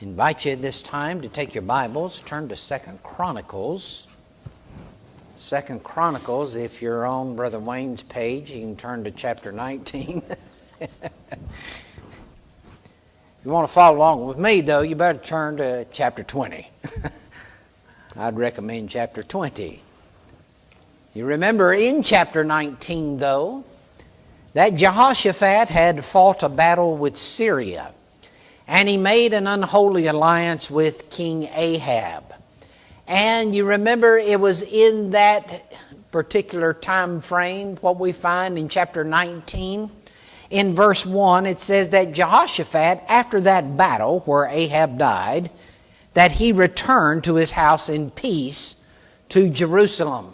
Invite you at this time to take your Bibles, turn to 2 Chronicles. 2 Chronicles, if you're on Brother Wayne's page, you can turn to chapter 19. If you want to follow along with me, though, you better turn to chapter 20. I'd recommend chapter 20. You remember in chapter 19, though, that Jehoshaphat had fought a battle with Syria, and he made an unholy alliance with King Ahab. And you remember it was in that particular time frame, what we find in chapter 19. In verse 1, it says that Jehoshaphat, after that battle where Ahab died, that he returned to his house in peace to Jerusalem.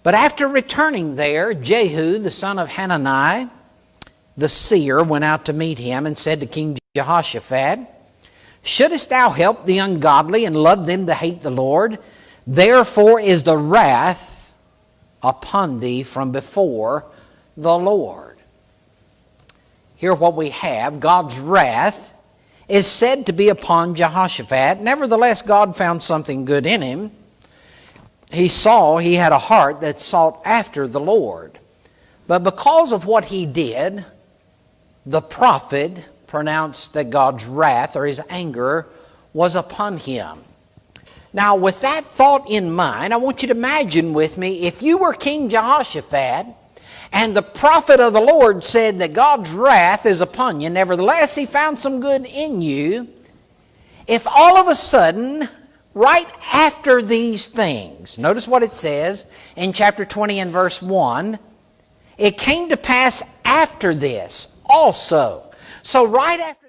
But after returning there, Jehu, the son of Hanani, the seer, went out to meet him and said to King Jehoshaphat, "Shouldest thou help the ungodly and love them that hate the Lord? Therefore is the wrath upon thee from before the Lord." Here what we have, God's wrath is said to be upon Jehoshaphat. Nevertheless, God found something good in him. He saw he had a heart that sought after the Lord. But because of what he did, the prophet pronounced that God's wrath or his anger was upon him. Now, with that thought in mind, I want you to imagine with me, if you were King Jehoshaphat and the prophet of the Lord said that God's wrath is upon you, nevertheless he found some good in you, if all of a sudden, right after these things, notice what it says in chapter 20 and verse 1, it came to pass after this also. So right after